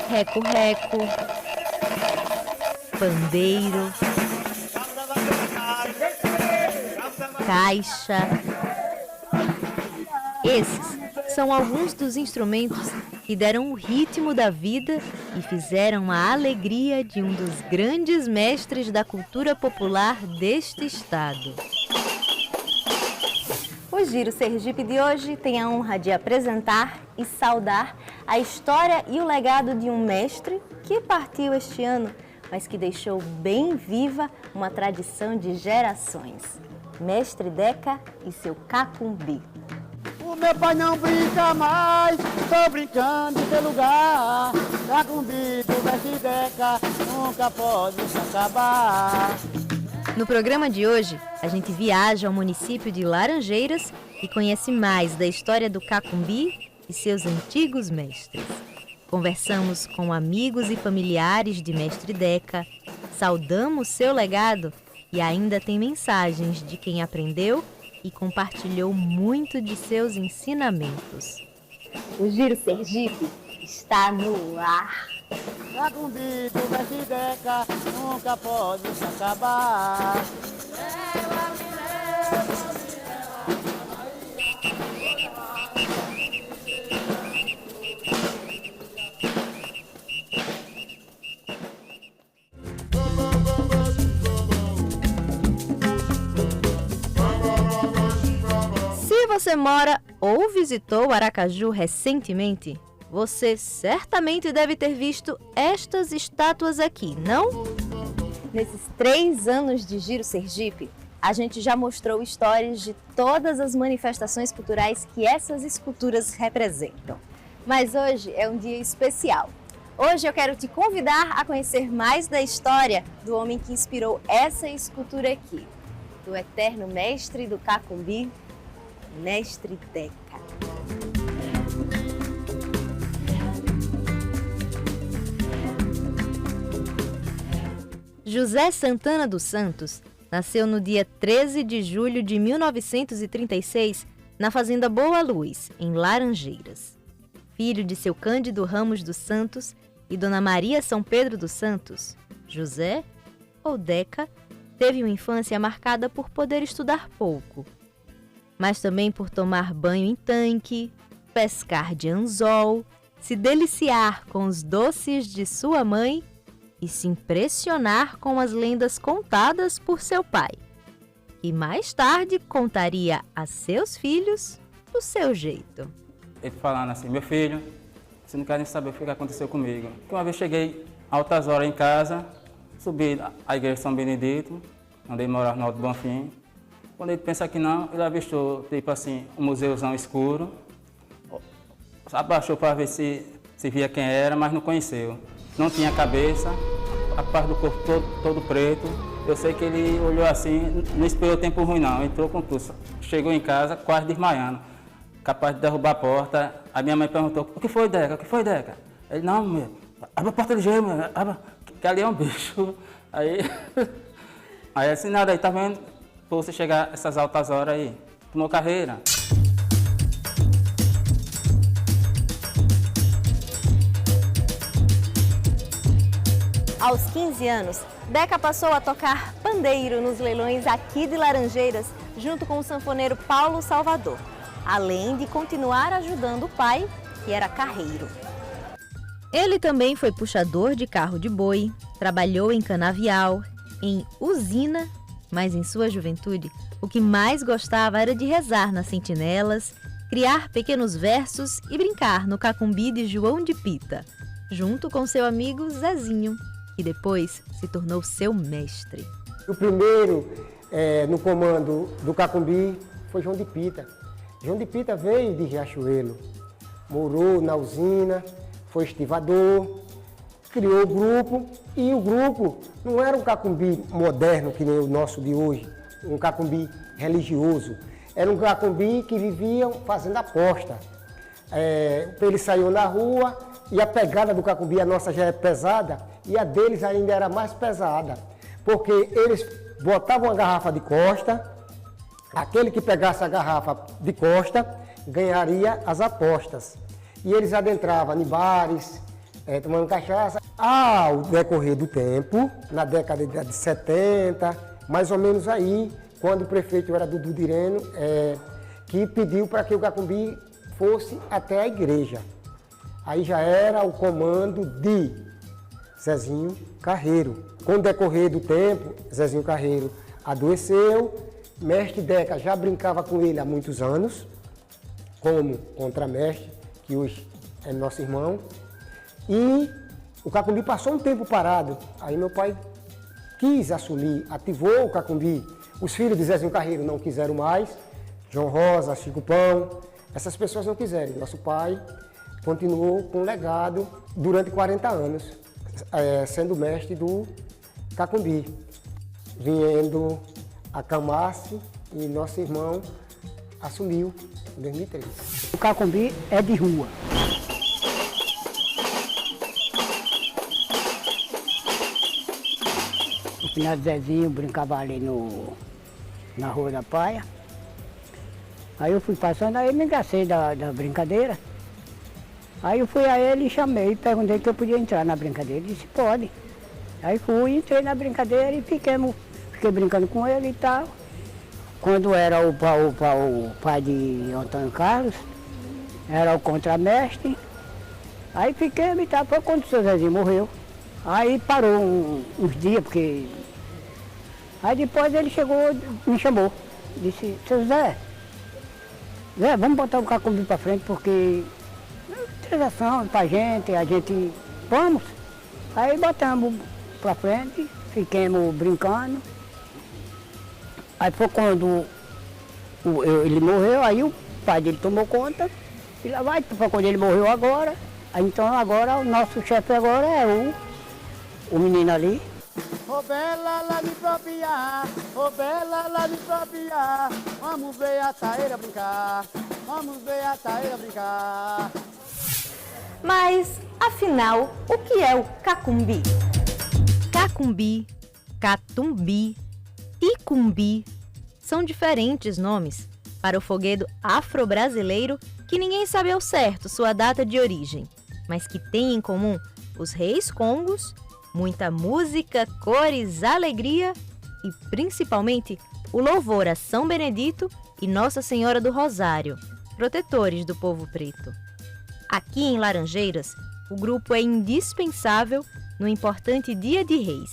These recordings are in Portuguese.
reco-reco, pandeiro, caixa. Esses são alguns dos instrumentos que deram o ritmo da vida e fizeram a alegria de um dos grandes mestres da cultura popular deste estado. O Giro Sergipe de hoje tem a honra de apresentar e saudar a história e o legado de um mestre que partiu este ano, mas que deixou bem viva uma tradição de gerações. Mestre Deca e seu cacumbi. O meu pai não brinca mais, tô brincando em teu lugar. Cacumbi do mestre Deca nunca pode se acabar. No programa de hoje, a gente viaja ao município de Laranjeiras e conhece mais da história do cacumbi e seus antigos mestres. Conversamos com amigos e familiares de Mestre Deca, saudamos seu legado e ainda tem mensagens de quem aprendeu e compartilhou muito de seus ensinamentos. O Giro Sergipe está no ar. Cacumbi do mestre Deca nunca pode se acabar. Se você mora ou visitou Aracaju recentemente, você certamente deve ter visto estas estátuas aqui, não? Nesses 3 anos de Giro Sergipe, a gente já mostrou histórias de todas as manifestações culturais que essas esculturas representam. Mas hoje é um dia especial. Hoje eu quero te convidar a conhecer mais da história do homem que inspirou essa escultura aqui, do eterno mestre do cacumbi, Mestre Deca. José Santana dos Santos nasceu no dia 13 de julho de 1936 na fazenda Boa Luz, em Laranjeiras. Filho de seu Cândido Ramos dos Santos e Dona Maria São Pedro dos Santos, José, ou Deca, teve uma infância marcada por poder estudar pouco, mas também por tomar banho em tanque, pescar de anzol, se deliciar com os doces de sua mãe e se impressionar com as lendas contadas por seu pai, e mais tarde contaria a seus filhos do seu jeito. Ele falando assim: meu filho, você não quer nem saber o que aconteceu comigo. Porque uma vez cheguei altas horas em casa, subi à igreja de São Benedito, andei morar no Alto Bonfim. Quando ele pensa que não, ele avistou, tipo assim, um museuzão escuro. Abaixou para ver se via quem era, mas não conheceu. Não tinha cabeça, a parte do corpo todo preto. Eu sei que ele olhou assim, não esperou tempo ruim não, entrou com tudo. Chegou em casa quase desmaiando, capaz de derrubar a porta. A minha mãe perguntou: o que foi, Deca? O que foi, Deca? Ele: não, meu, abre a porta ligeiro, meu, que ali é um bicho. Aí assim, nada, aí tá vendo, pra você chegar essas altas horas aí, tomou carreira. Aos 15 anos, Deca passou a tocar pandeiro nos leilões aqui de Laranjeiras, junto com o sanfoneiro Paulo Salvador, além de continuar ajudando o pai, que era carreiro. Ele também foi puxador de carro de boi, trabalhou em canavial, em usina, mas em sua juventude, o que mais gostava era de rezar nas sentinelas, criar pequenos versos e brincar no cacumbi de João de Pita, junto com seu amigo Zezinho, que depois se tornou seu mestre. O primeiro no comando do cacumbi foi João de Pita. João de Pita veio de Riachuelo, morou na usina, foi estivador, criou o grupo, e o grupo não era um cacumbi moderno que nem o nosso de hoje, um cacumbi religioso. Era um cacumbi que viviam fazendo aposta. Eles saíam na rua e a pegada do cacumbi, a nossa já é pesada, e a deles ainda era mais pesada, porque eles botavam a garrafa de costa, aquele que pegasse a garrafa de costa ganharia as apostas. E eles adentravam em bares, tomando cachaça. Ao decorrer do tempo, na década de 70, mais ou menos aí, quando o prefeito era Dudu Direno, que pediu para que o Cacumbi fosse até a igreja. Aí já era o comando de Zezinho Carreiro. Com o decorrer do tempo, Zezinho Carreiro adoeceu, Mestre Deca já brincava com ele há muitos anos, como contramestre, que hoje é nosso irmão. E o Cacumbi passou um tempo parado. Aí meu pai quis assumir, ativou o Cacumbi. Os filhos de Zezinho Carreiro não quiseram mais. João Rosa, Chico Pão, essas pessoas não quiseram. Nosso pai continuou com o legado durante 40 anos, sendo mestre do Cacumbi, vindo a Camasse e nosso irmão assumiu em 2003. O Cacumbi é de rua. O finado Zezinho brincava ali na Rua da Paia. Aí eu fui passando, aí me engacei da brincadeira. Aí eu fui a ele e chamei, perguntei se eu podia entrar na brincadeira. Ele disse, pode. Aí fui, entrei na brincadeira e fiquei brincando com ele e tal. Quando era o pai de Antônio Carlos, era o contramestre. Aí fiquei e tal, foi quando o seu Zezinho morreu. Aí parou uns dias, porque... Aí depois ele chegou, me chamou. Disse, seu Zé, vamos botar o Cacumbi para frente, porque... Transação pra gente, a gente... Vamos. Aí botamos para frente, fiquemos brincando. Aí foi quando ele morreu, aí o pai dele tomou conta. E lá vai, foi quando ele morreu agora. Aí, então agora o nosso chefe agora é o menino ali. Ô bela lá de propiar, ô bela lá de propiar, vamos ver a taeira brincar, vamos ver a taeira brincar. Mas, afinal, o que é o Cacumbi? Cacumbi, Catumbi, Icumbi são diferentes nomes para o foguedo afro-brasileiro que ninguém sabe ao certo sua data de origem, mas que tem em comum os reis congos, muita música, cores, alegria e, principalmente, o louvor a São Benedito e Nossa Senhora do Rosário, protetores do povo preto. Aqui em Laranjeiras, o grupo é indispensável no importante Dia de Reis,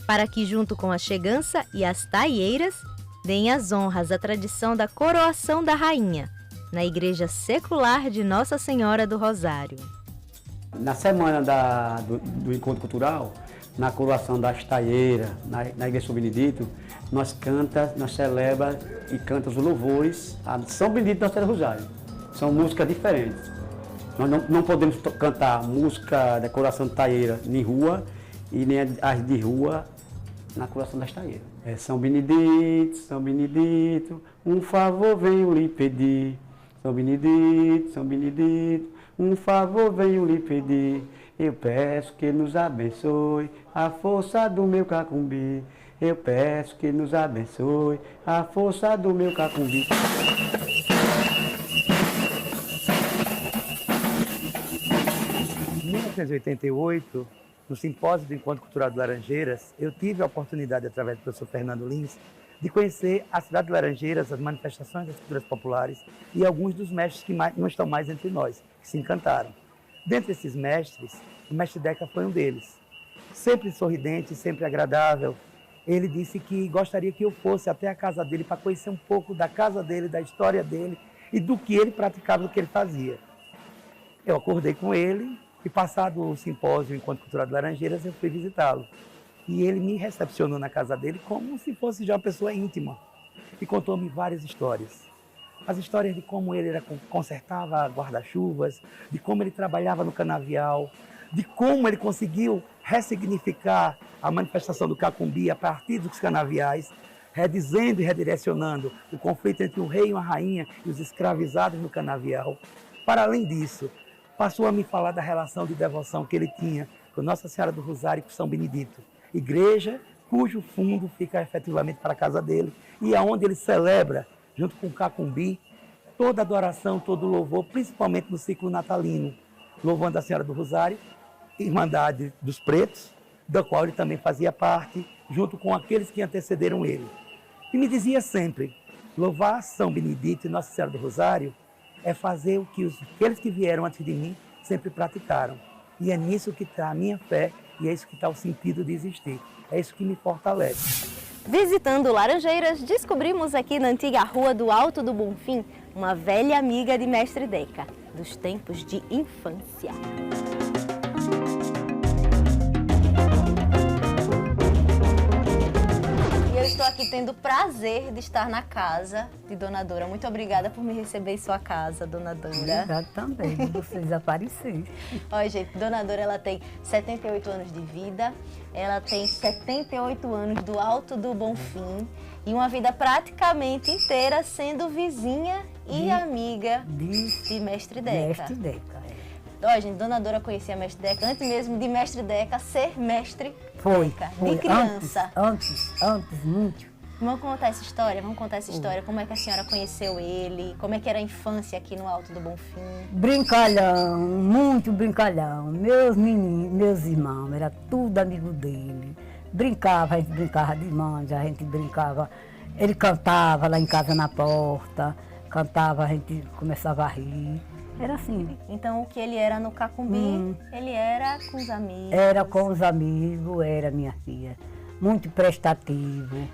para que, junto com a chegança e as taieiras, deem as honras à tradição da coroação da rainha, na Igreja Secular de Nossa Senhora do Rosário. Na semana do Encontro Cultural, na coroação das taieiras, na Igreja São Benedito, nós celebra e canta os louvores a São Benedito e Nossa Senhora do Rosário. São músicas diferentes. Nós não podemos cantar música da coroação de taieira em rua e nem as de rua na coroação das taieiras. É São Benedito, um favor venho lhe pedir. São Benedito, um favor venho lhe pedir. Eu peço que nos abençoe a força do meu Cacumbi. Eu peço que nos abençoe a força do meu Cacumbi. Em 1988, no simpósio do Encontro Cultural de Laranjeiras, eu tive a oportunidade, através do professor Fernando Lins, de conhecer a cidade de Laranjeiras, as manifestações das culturas populares e alguns dos mestres que não estão mais entre nós, que se encantaram. Dentre esses mestres, o mestre Deca foi um deles. Sempre sorridente, sempre agradável, ele disse que gostaria que eu fosse até a casa dele para conhecer um pouco da casa dele, da história dele e do que ele praticava, do que ele fazia. Eu acordei com ele e, passado o simpósio, o Encontro Cultural de Laranjeiras, eu fui visitá-lo. E ele me recepcionou na casa dele como se fosse já uma pessoa íntima e contou-me várias histórias. As histórias de como ele consertava guarda-chuvas, de como ele trabalhava no canavial, de como ele conseguiu ressignificar a manifestação do Cacumbi a partir dos canaviais, redizendo e redirecionando o conflito entre o rei e uma rainha e os escravizados no canavial. Para além disso, passou a me falar da relação de devoção que ele tinha com Nossa Senhora do Rosário e com São Benedito, igreja cujo fundo fica efetivamente para a casa dele e aonde ele celebra, junto com o Cacumbi, toda adoração, todo louvor, principalmente no ciclo natalino, louvando a Senhora do Rosário Irmandade dos Pretos, da qual ele também fazia parte, junto com aqueles que antecederam ele. E me dizia sempre, louvar São Benedito e Nossa Senhora do Rosário é fazer o que aqueles que vieram antes de mim sempre praticaram. E é nisso que está a minha fé e é isso que está o sentido de existir. É isso que me fortalece. Visitando Laranjeiras, descobrimos aqui na antiga Rua do Alto do Bonfim uma velha amiga de Mestre Deca, dos tempos de infância. E eu estou aqui tendo o prazer de estar na casa de Dona Dora. Muito obrigada por me receber em sua casa, Dona Dora. Obrigada também por vocês aparecerem. Olha, gente, Dona Dora, ela tem 78 anos de vida, ela tem 78 anos do Alto do Bonfim e uma vida praticamente inteira sendo vizinha e amiga de Mestre Deca. Mestre Deca, Olha, gente, Dona Dora conhecia Mestre Deca antes mesmo de Mestre Deca ser Mestre Foi. Deca, de criança. Antes, muito. Vamos contar essa história, como é que a senhora conheceu ele, como é que era a infância aqui no Alto do Bonfim. Brincalhão, muito brincalhão. Meus meninos, meus irmãos, era tudo amigo dele. Brincava, a gente brincava de manja, a gente brincava. Ele cantava lá em casa na porta, cantava, a gente começava a rir. Era assim. Então, o que ele era no Cacumbi, ele era com os amigos? Era com os amigos, era minha filha. Muito prestativo.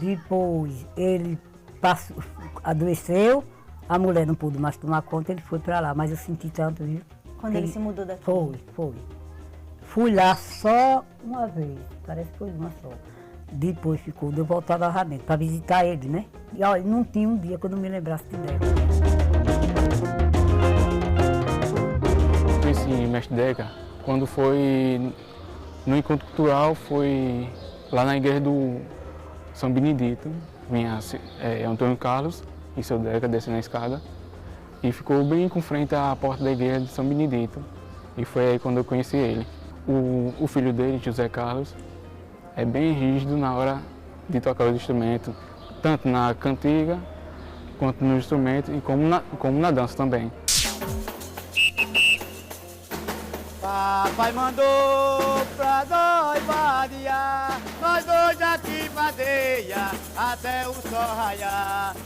Depois, ele adoeceu, a mulher não pôde mais tomar conta, ele foi para lá. Mas eu senti tanto, viu? Quando ele se mudou daqui? Foi. Fui lá só uma vez, parece que foi uma só. Depois ficou, eu voltava lá dentro para visitar ele, né? E olha, não tinha um dia que eu não me lembrasse dele. Conheci Mestre Deca quando foi no encontro cultural, foi lá na igreja do São Benedito, vinha Antônio Carlos e seu Deca descendo a escada e ficou bem com frente à porta da igreja de São Benedito e foi aí quando eu conheci ele. O filho dele, José Carlos, é bem rígido na hora de tocar os instrumentos, tanto na cantiga quanto no instrumento e como na dança também. Papai mandou pra nós vadiar, nós dois aqui vadeia até o sol raiar.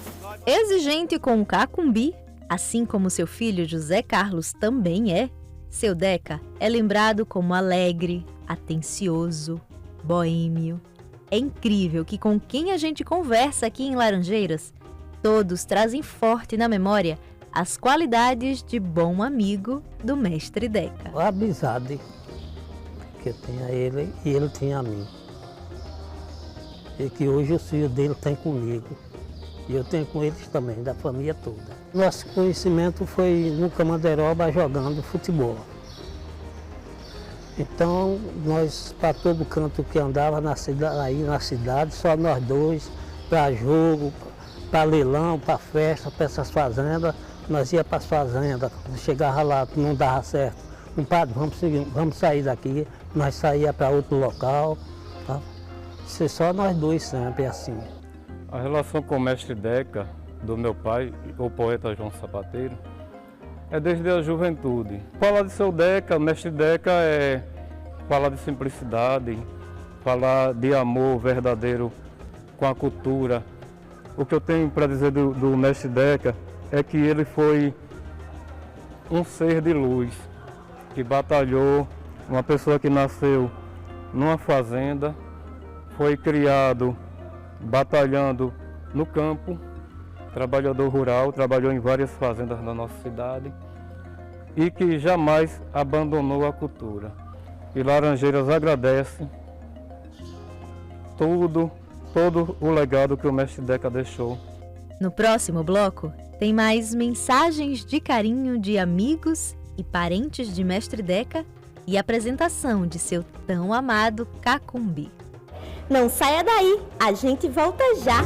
Exigente com o Cacumbi, assim como seu filho José Carlos também é, seu Deca é lembrado como alegre, atencioso, boêmio. É incrível que com quem a gente conversa aqui em Laranjeiras, todos trazem forte na memória as qualidades de bom amigo do Mestre Deca. A amizade que eu tinha a ele e ele tinha a mim. E que hoje o filho dele tem comigo. E eu tenho com eles também, da família toda. Nosso conhecimento foi no Camandeiroba jogando futebol. Então, nós, para todo canto que andava aí na cidade, só nós dois, para jogo, para leilão, para festa, para essas fazendas, nós ia para as fazendas, chegava lá, não dava certo. Um padre, vamos sair daqui, nós saía para outro local. Tá? Isso é só nós dois sempre assim. A relação com o Mestre Deca, do meu pai, o poeta João Sapateiro, é desde a juventude. Falar de seu Deca, Mestre Deca é falar de simplicidade, falar de amor verdadeiro com a cultura. O que eu tenho para dizer do Mestre Deca é que ele foi um ser de luz, que batalhou, uma pessoa que nasceu numa fazenda, foi criado batalhando no campo, trabalhador rural, trabalhou em várias fazendas da nossa cidade e que jamais abandonou a cultura. E Laranjeiras agradece todo o legado que o Mestre Deca deixou. No próximo bloco, tem mais mensagens de carinho de amigos e parentes de Mestre Deca e apresentação de seu tão amado Cacumbi. Não saia daí, a gente volta já!